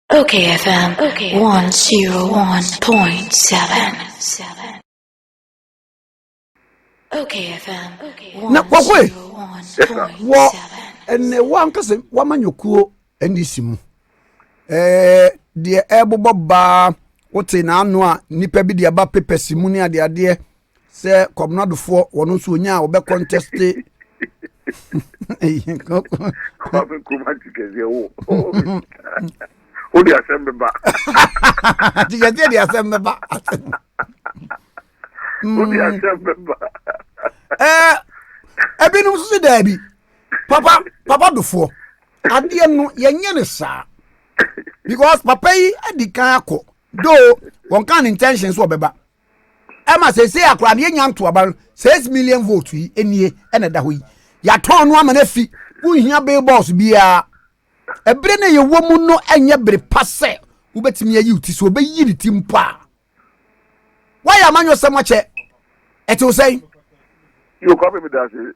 okayfm 101.7. okayfm na kwakwe 101.7. ene wankase wamanyokuo NDC mu de ebobo ba wote na anu a nipa bi de aba papers mu ni ade se komnadofo wono so onya obe contest Kwame kumatikeze wo o di asembe ba tikete di asembe ba o di asembe ba ebinum so da bi papa dofo ade no yenye ne saa because papa yi adikan akọ do won kan intentions wo beba ema say akra ne nya nto aba 6 million vote yi enie ena da ho yi ya ton no ama na fi wo hia be boss bia ebre na ye wo mu no enye bere pase wo betimi ayi uti so be yi ti mpa why amanyo samache eto say you copy me that you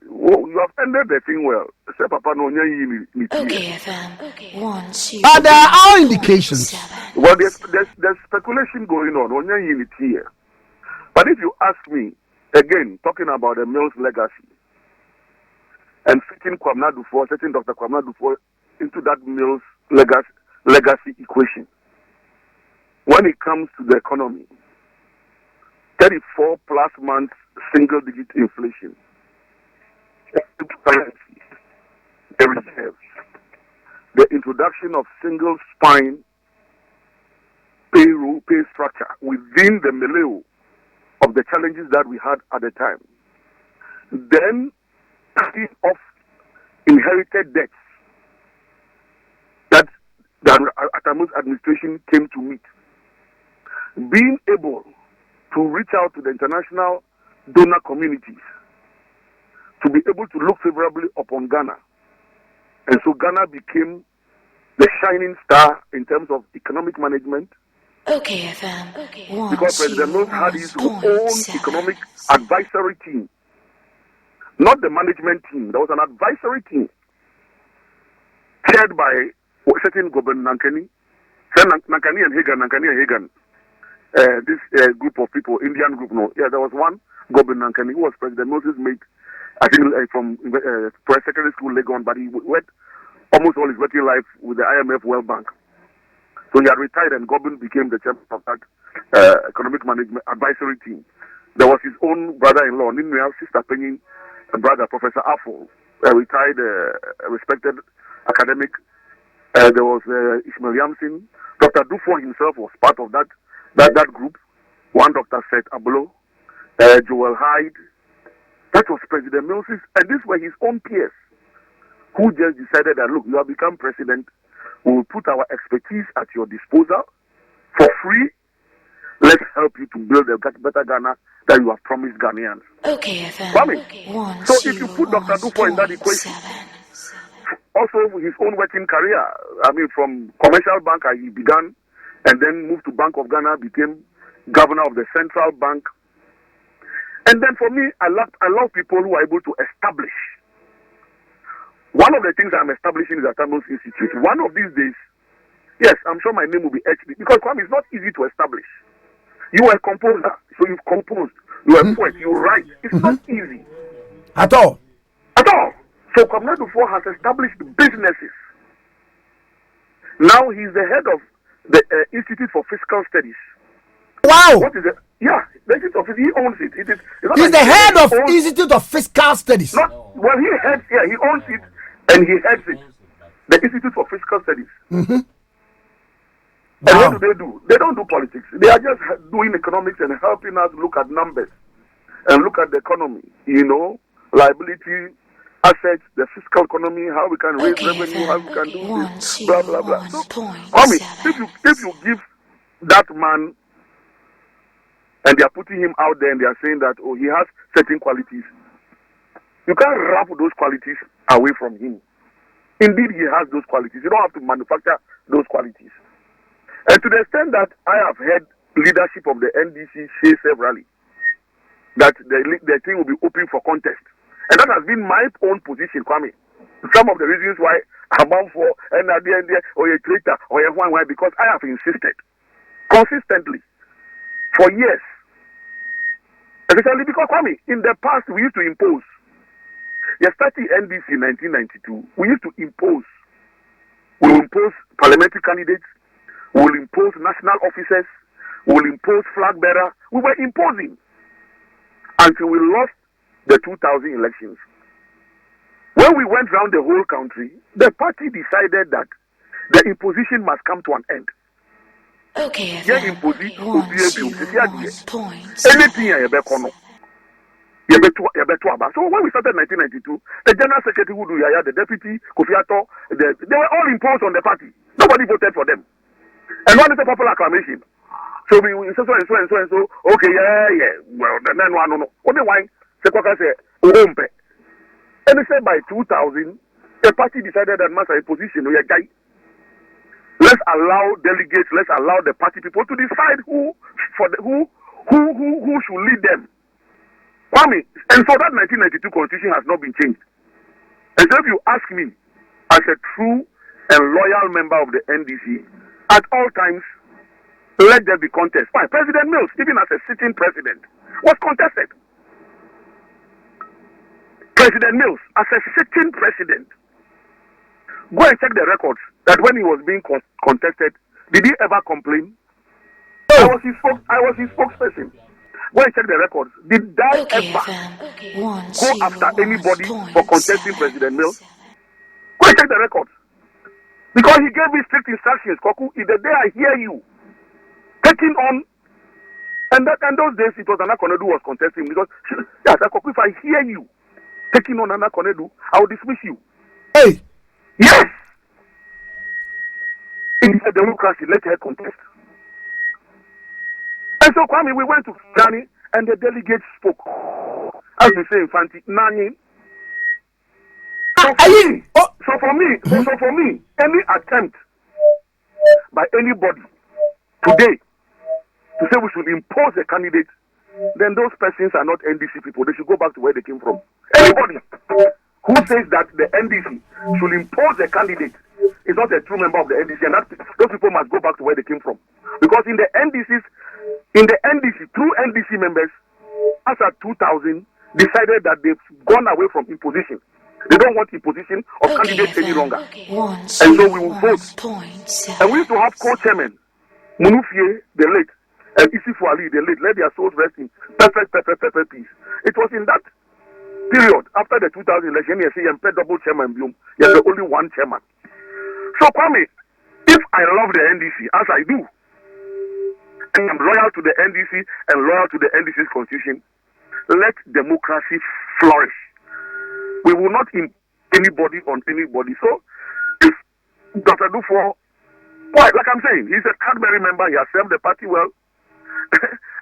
have ended the thing well say papa no nya yi ni okayfm 101. are there all indications well there's speculation going on nya yi ni here. But if you ask me again talking about the Mills legacy and fitting setting Dr. Kwame Dufo into that Mills legacy equation. When it comes to the economy, 34 plus months single-digit inflation, currency, the reserves, the introduction of single spine pay structure within the milieu of the challenges that we had at the time. Then paying off inherited debts that Atamu's administration came to meet. Being able to reach out to the international donor communities to be able to look favorably upon Ghana. And so Ghana became the shining star in terms of economic management. okayfm Because President Mills had his own economic advisory team. Not the management team. There was an advisory team chaired by certain Governor Nankani and Hagan. This group of people, Indian group, no. Yeah, there was one Governor Nankani who was President Mills' mate, I think from Press Secondary School, Legon, but he went almost all his working life with the IMF World Bank. So he had retired and Gobin became the chairman of that economic management advisory team. There was his own brother-in-law, Ninua's sister Penny, brother, Professor Afol, a retired, respected academic. There was Ishmael Yamsin. Dr. Dufo himself was part of that group. One Dr. Seth Ablo, Joel Hyde. That was President Mills, and these were his own peers who just decided that, look, you have become president. We will put our expertise at your disposal for free. Let's help you to build a better Ghana that you have promised Ghanaians. okayfm So if you put Dr. Dufo in that equation, also his own working career, I mean, from commercial banker he began and then moved to Bank of Ghana, became governor of the central bank. And then for me, I love people who are able to establish. One of the things I'm establishing is the Tamils Institute. One of these days, yes, I'm sure my name will be etched because Kwame is not easy to establish. You are a composer, so you've composed. You are a poet, you write. It's not easy. at all. At all. So Kwame Dufo has established businesses. Now he's the head of the Institute for Fiscal Studies. Wow. What is it? Yeah, the Institute of he owns it. It's not He's like the head of owns, Institute of Fiscal Studies. Not, well, he heads, yeah, he owns it and he heads it. The Institute for Fiscal Studies. Mm-hmm. And Wow. what do? They don't do politics. They are just doing economics and helping us look at numbers and look at the economy, liability, assets, the fiscal economy, how we can raise revenue, how we can do this, blah, blah, blah. So, Kwame, if you give that man, and they are putting him out there and they are saying that, oh, he has certain qualities, you can't wrap those qualities away from him. Indeed, he has those qualities. You don't have to manufacture those qualities. And to the extent that I have heard leadership of the NDC say severally that the thing will be open for contest. And that has been my own position, Kwame. some of the reasons why I'm on for and at the end or a traitor or a one why because I have insisted consistently for years. Especially because Kwame, in the past we used to impose. Yesterday NDC 1992, we used to impose. We will impose parliamentary candidates, we will impose national officers, we will impose flag bearer. We were imposing until we lost the 2000 elections. When we went around the whole country, the party decided that the imposition must come to an end. Okay, Anything So when we started 1992, the general secretary Wudu Yaya, the deputy Kofi Ato, they were all imposed on the party. Nobody voted for them. And one is a popular acclamation. So we so. Okay, yeah. Well, then one no. Only why Sekwaka said, Ompe. And they said by 2000, the party decided that master position, let's allow delegates, let's allow the party people to decide who should lead them. Kwame, and so that 1992 constitution has not been changed. And so if you ask me, as a true and loyal member of the NDC, at all times, let there be contest. Why? President Mills, even as a sitting president, was contested. President Mills, as a sitting president, go and check the records that when he was being contested, did he ever complain? I was his spokesperson. Go and check the records. Did I ever go after anybody for contesting President Mills? Go and check the records. Because he gave me strict instructions, Koku, if the day I hear you taking on, and those days it was Anakonedu was contesting, because, yes, Koku, if I hear you taking on Anakonedu, I will dismiss you. Hey! Yes! In a democracy, let her contest. And so, Kwame, we went to Ghani, and the delegates spoke. As we say in Fanti, Nani. So for me, any attempt by anybody today to say we should impose a candidate, then those persons are not NDC people. They should go back to where they came from. Anybody who says that the NDC should impose a candidate is not a true member of the NDC, and those people must go back to where they came from. Because in the NDC, true NDC members, as at 2000, decided that they've gone away from imposition. They don't want imposition of candidates any longer. And so we will vote. And we used to have co-chairmen, Munufie, the late, and Isifu Ali, the late, let their souls rest in perfect peace. It was in that period, after the 2000 election, you see, double chairman, you have only one chairman. So, Kwame, if I love the NDC, as I do, and I'm loyal to the NDC and loyal to the NDC's constitution, let democracy flourish. We will not impose anybody on anybody. So, if Dr. Dufo, like I'm saying, he's a Cadbury member, he has served the party well.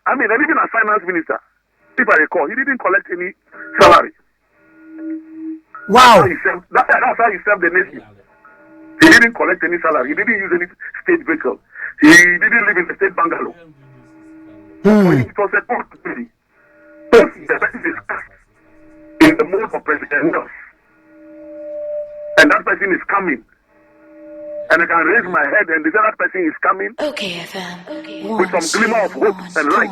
I mean, and even as finance minister, if I recall, he didn't collect any salary. Wow. That's how he served the nation. He didn't collect any salary. He didn't use any state vehicle. He didn't live in the state bungalow. It was a possibility. The person is in the mode of President Mills, and that person is coming, and I can raise my head and the other person is coming with some glimmer of hope and light.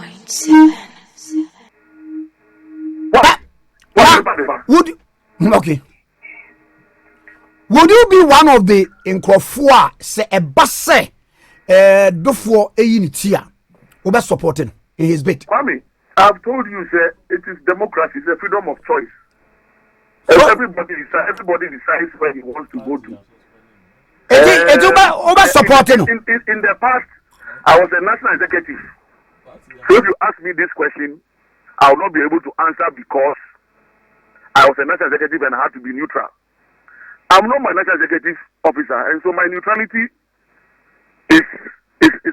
Would you be one of the Nkrofua say a basse Dufo Eyinitia who be supporting in his bid? Kwame, I've told you, sir, it is democracy, it's a freedom of choice. Everybody decides where he wants to go to. Supporting. In the past, I was a national executive. So if you ask me this question, I will not be able to answer because I was a national executive and I had to be neutral. I'm not my national executive officer, and so my neutrality is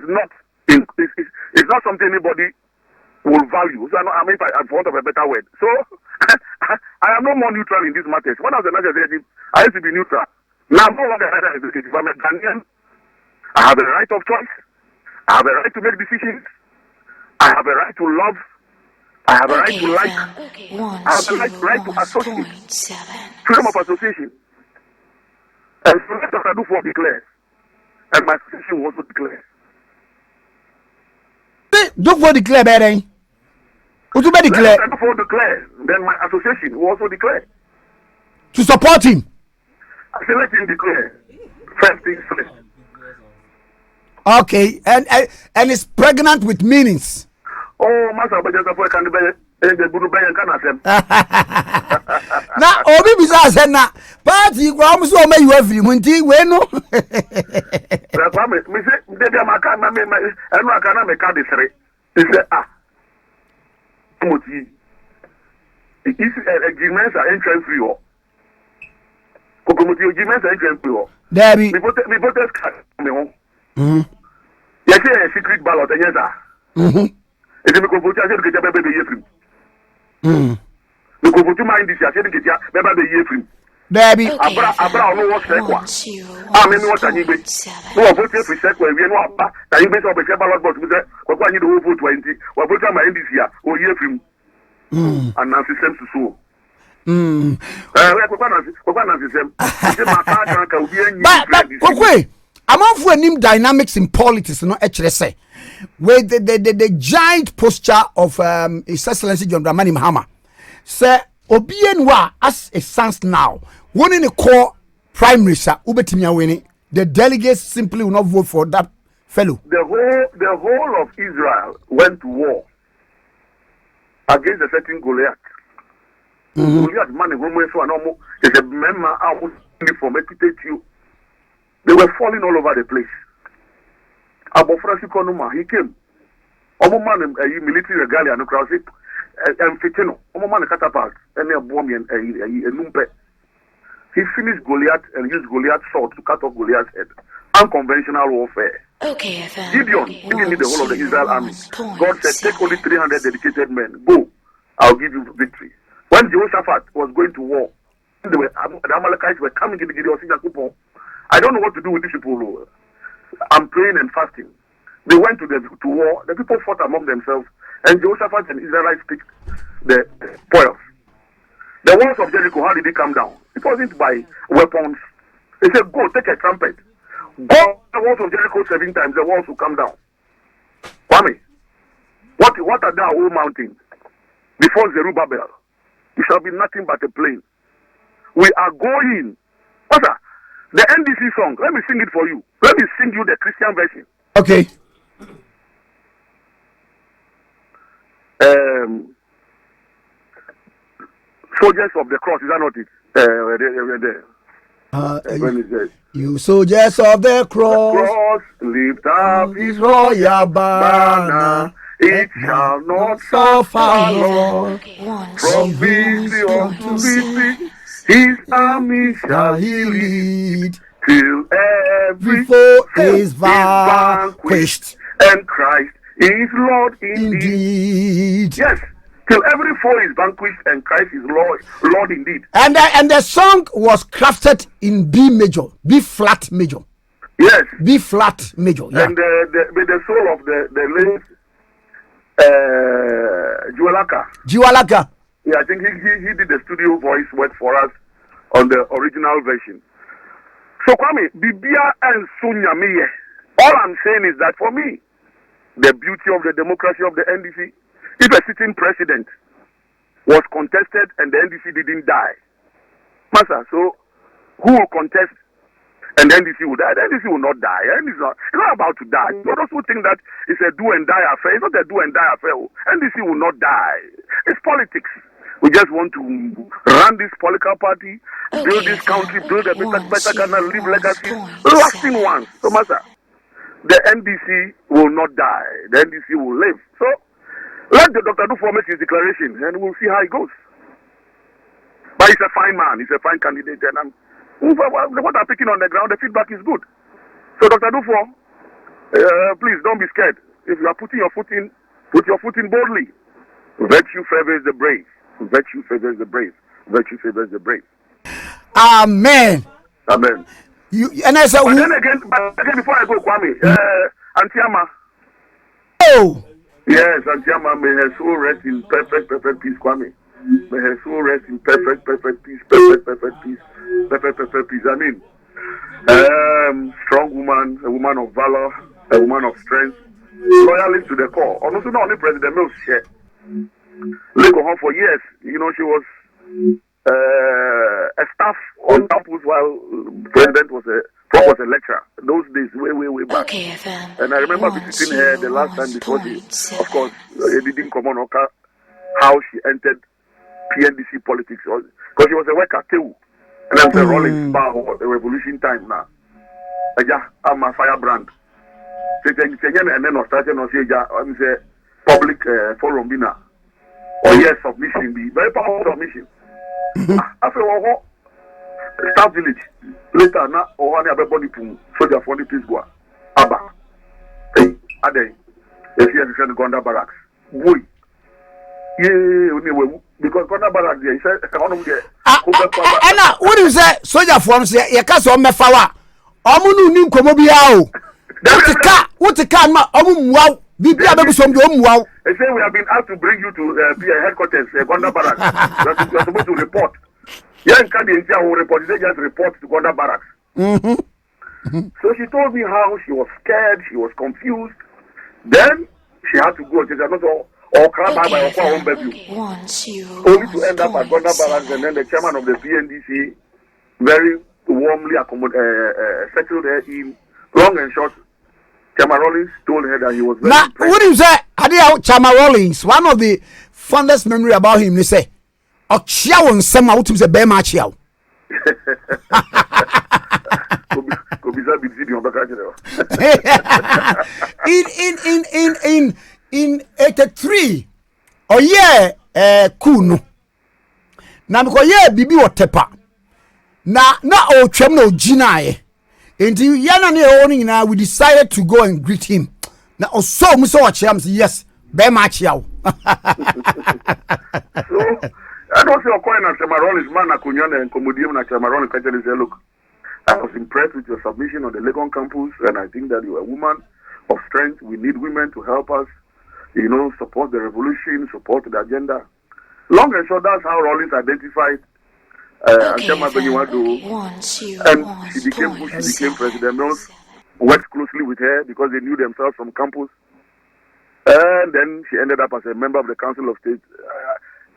not something anybody will value. So I mean, I want of a better word. So I am no more neutral in these matters. When I was a national executive, I used to be neutral. Now I'm no longer a national executive. I'm a Ghanaian. I have a right of choice. I have a right to make decisions. I have a right to love. I have a right to like. I have a right to associate. Freedom of association. And so let Dr. Dufo declare. And my association will also declare. Dufo declare better. Utuba declare. Let Dr. Dufo declare. Then my association will also declare. To support him. I said let him declare. First things first. Okay, and it's pregnant with meanings. Oh, Master, but just for can be the Guru Bayan can asem. Na obi bisa say na party kwa so ma you every munti we no. Na kwa me say dey be maka na me enu aka na me ka de sere. He say Timothy is agreements are entry free or. Kokomoti agreements are entry free or. Debbie. Me vote card me ho. Yes, a secret ballot, yes, sir. It's a microphone. I said, get a baby year free. The Koku Anyidoho, I said, get a baby year free. Debbie, Abra, no what's that one. I mean, what I need. No, vote for second. We know about that. You better be a ballot box with that. Koku Anyidoho vote 20. What vote my NDC or year free. And now system to so. But among for him dynamics in politics, no actually say with the giant posture of His Excellency John Dramani Mahama say Obienwa as it stands now, one in the core primary sir Ubetimia winning, the delegates simply will not vote for that fellow. The whole of Israel went to war against a certain Goliath. Goliath man is a member of uniform you. They were falling all over the place. Abu Francis Konuma, he came. Omo man military regalia no crowd and fitino. Omo man catapult and a bomb and a numpe. He finished Goliath and used Goliath's sword to cut off Goliath's head. Unconventional warfare. OKFM. Gideon didn't need the whole of the Israel army. God said, take only 300 dedicated men. Go. I'll give you victory. When Jehoshaphat was going to war, the Amalekites were coming to the Gideon. I don't know what to do with these people. I'm praying and fasting. They went to war. The people fought among themselves, and Jehoshaphat and Israelites picked the spoils. The walls of Jericho, how did they come down? It wasn't by weapons. They said, go, take a trumpet. Go the walls of Jericho 7 times, the walls will come down. Kwame, what are thou, O mountain? Before Zerubbabel, it shall be nothing but a plain. We are going. What's that? The NDC song, let me sing it for you. Let me sing you the Christian version. Okay. Soldiers of the cross, is that not it? When it says, you soldiers of the cross, lift up his royal banner. It shall not suffer long. From victory unto victory, his army shall he lead, till every foe is vanquished, and Christ is Lord indeed. Yes, till every foe is vanquished, and Christ is Lord indeed. And the song was crafted in B major, B flat major. Yes, B flat major. Yeah. And the soul of the late Jualaka. Yeah, I think he did the studio voice work for us on the original version. So Kwame, Bibia and Sunyamiye. All I'm saying is that for me, the beauty of the democracy of the NDC, if a sitting president was contested and the NDC didn't die, Master, so who will contest and the NDC will die? The NDC will not die. It's not about to die. Those who think that it's a do and die affair, it's not a do and die affair. NDC will not die. It's politics. We just want to run this political party, build this country, build a better Ghana, leave legacy, lasting ones. So, Master, the NDC will not die. The NDC will live. So, let the Dr. Dufo make his declaration, and we'll see how it goes. But he's a fine man. He's a fine candidate, and what I'm picking on the ground, the feedback is good. So, Dr. Dufo, please don't be scared. If you are putting your foot in, put your foot in boldly. Virtue favors the brave. Virtue favors the brave. Virtue favors the brave. Amen. Amen. And I said, but then again, before I go, Kwame, Antiama. Oh. Yes, Antiama, may her soul rest in perfect peace, Kwame. May her soul rest in perfect peace, perfect peace. I mean, Strong woman, a woman of valor, a woman of strength, loyalist to the core. Also, not only President Mills share. Lived on for years. You know, she was a staff on campus while President was a lecturer. Those days, way back. OKFM. And I remember visiting her the last time before she, of course, it didn't come on how she entered NDC politics. Because she was a worker too. And I'm a rolling bar the revolution time now. I'm a firebrand. And then I started to say, public forum dinner. Or yes, submission be very powerful submission. After all, staff village. Later, now, or any other body pum, soldier for the peace go. Abba. Hey, Ade. If you have to go under barracks. Boy. Yeah, because Ghana barracks there, he said, one of the. And what you say, soldier forms, your castle on Mefawa. Omunu nim komobia. What the car, wow. They say we have been asked to bring you to headquarters, Gonda Barracks. You are supposed to report. Young Canadians will report. They just report to Gonda Barracks. So she told me how she was scared, she was confused. Then she had to go. She said, or crab by her own baby. Only to end up at Gonda Barracks, and then the chairman of the PNDC very warmly settled her in. Long and short. Chama Rollins told her that he was very impressed. What do you say? Chama Rollins, one of the fondest memory about him, they say, Ochiao and Sema, what is a bear machiao? In 83, or yeah, Kuno. Now, because yeah, Bibi or Tepa. Now, o Chemno Ginae. Until Yana owning now, we decided to go and greet him. Now, so we saw yes, very much yaw. So, and also, Okoye and Chamaron is man, Akunyana and Komodium and Chamaron and say, look, I was impressed with your submission on the Legon campus, and I think that you are a woman of strength. We need women to help us, support the revolution, support the agenda. Long and short, that's how Rollins identified. And she became President Mills, worked closely with her because they knew themselves from campus. And then she ended up as a member of the Council of State.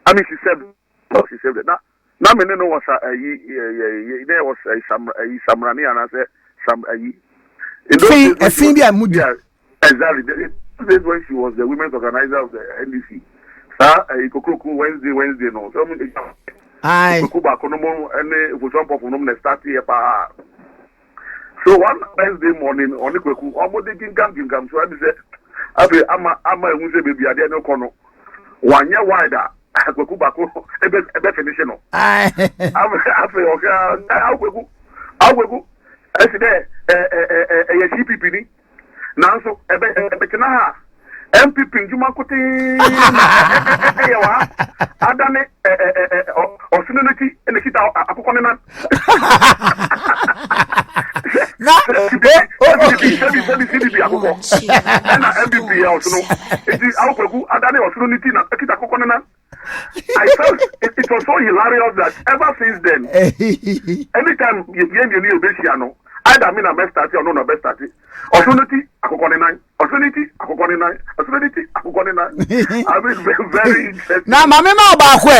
She served it. Now, me no was there was a Samrani and I said Sam exactly. This is when she was the women's organizer of the NDC. Koku Wednesday no. So Aye. So one Wednesday morning, on the Koku, almost didn't come. So I said, I'm a baby. I didn't know. 1 year wider, Koku Bako, a definition. Aye. I'll go. I said, a CPP. Now, so a better. MPP Jumakote Adane or Sunity and the Kita Akokonan. MPP also it is Alcogu Adane or Sunity Kita Akokonan. I felt it was so hilarious that ever since then, anytime you hear Besiano, either mean a best party or no best party. Opportunity, Akokonina. I mean, very interesting. Now, my mema bakwe.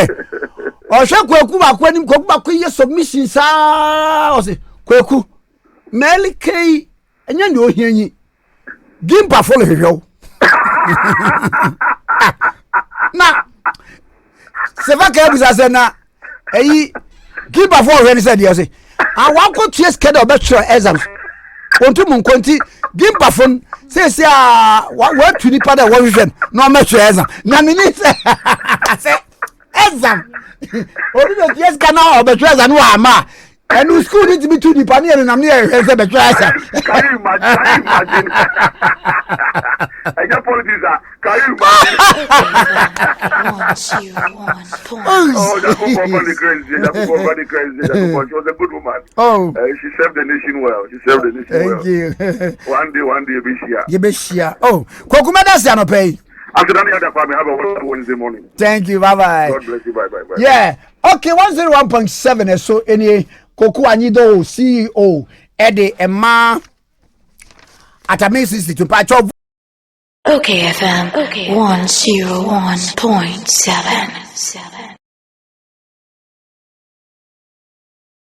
Or shall Koku bakwe Koku bakwe submission sa Koku. Melike and you know here. Gimpa follow you. Now, Sevaka was as na Gimpa follow when he said yes. I want to chase Kedo Bachelor exams. Onto Munkonti, Gimpa phone says, what to the father was no match exam. Namini say exam. Or yes, cannot be dressed and Wama. And we school need to be too deep and I'm near as a betrayer. Can you imagine? I just apologize. Can you imagine? Oh, that's crazy. She was a good woman. Oh, she served the nation well. Thank you. One day, Bishia. Oh, Kokumada Sano pay. After that, other family have a wonderful Wednesday morning. Thank you. Bye bye. God bless you. Bye. Yeah. Okay, 101.7 or so. Any Koku Anyidoho CEO Ede Emma Atame 62 Pacho OKFM 101.7.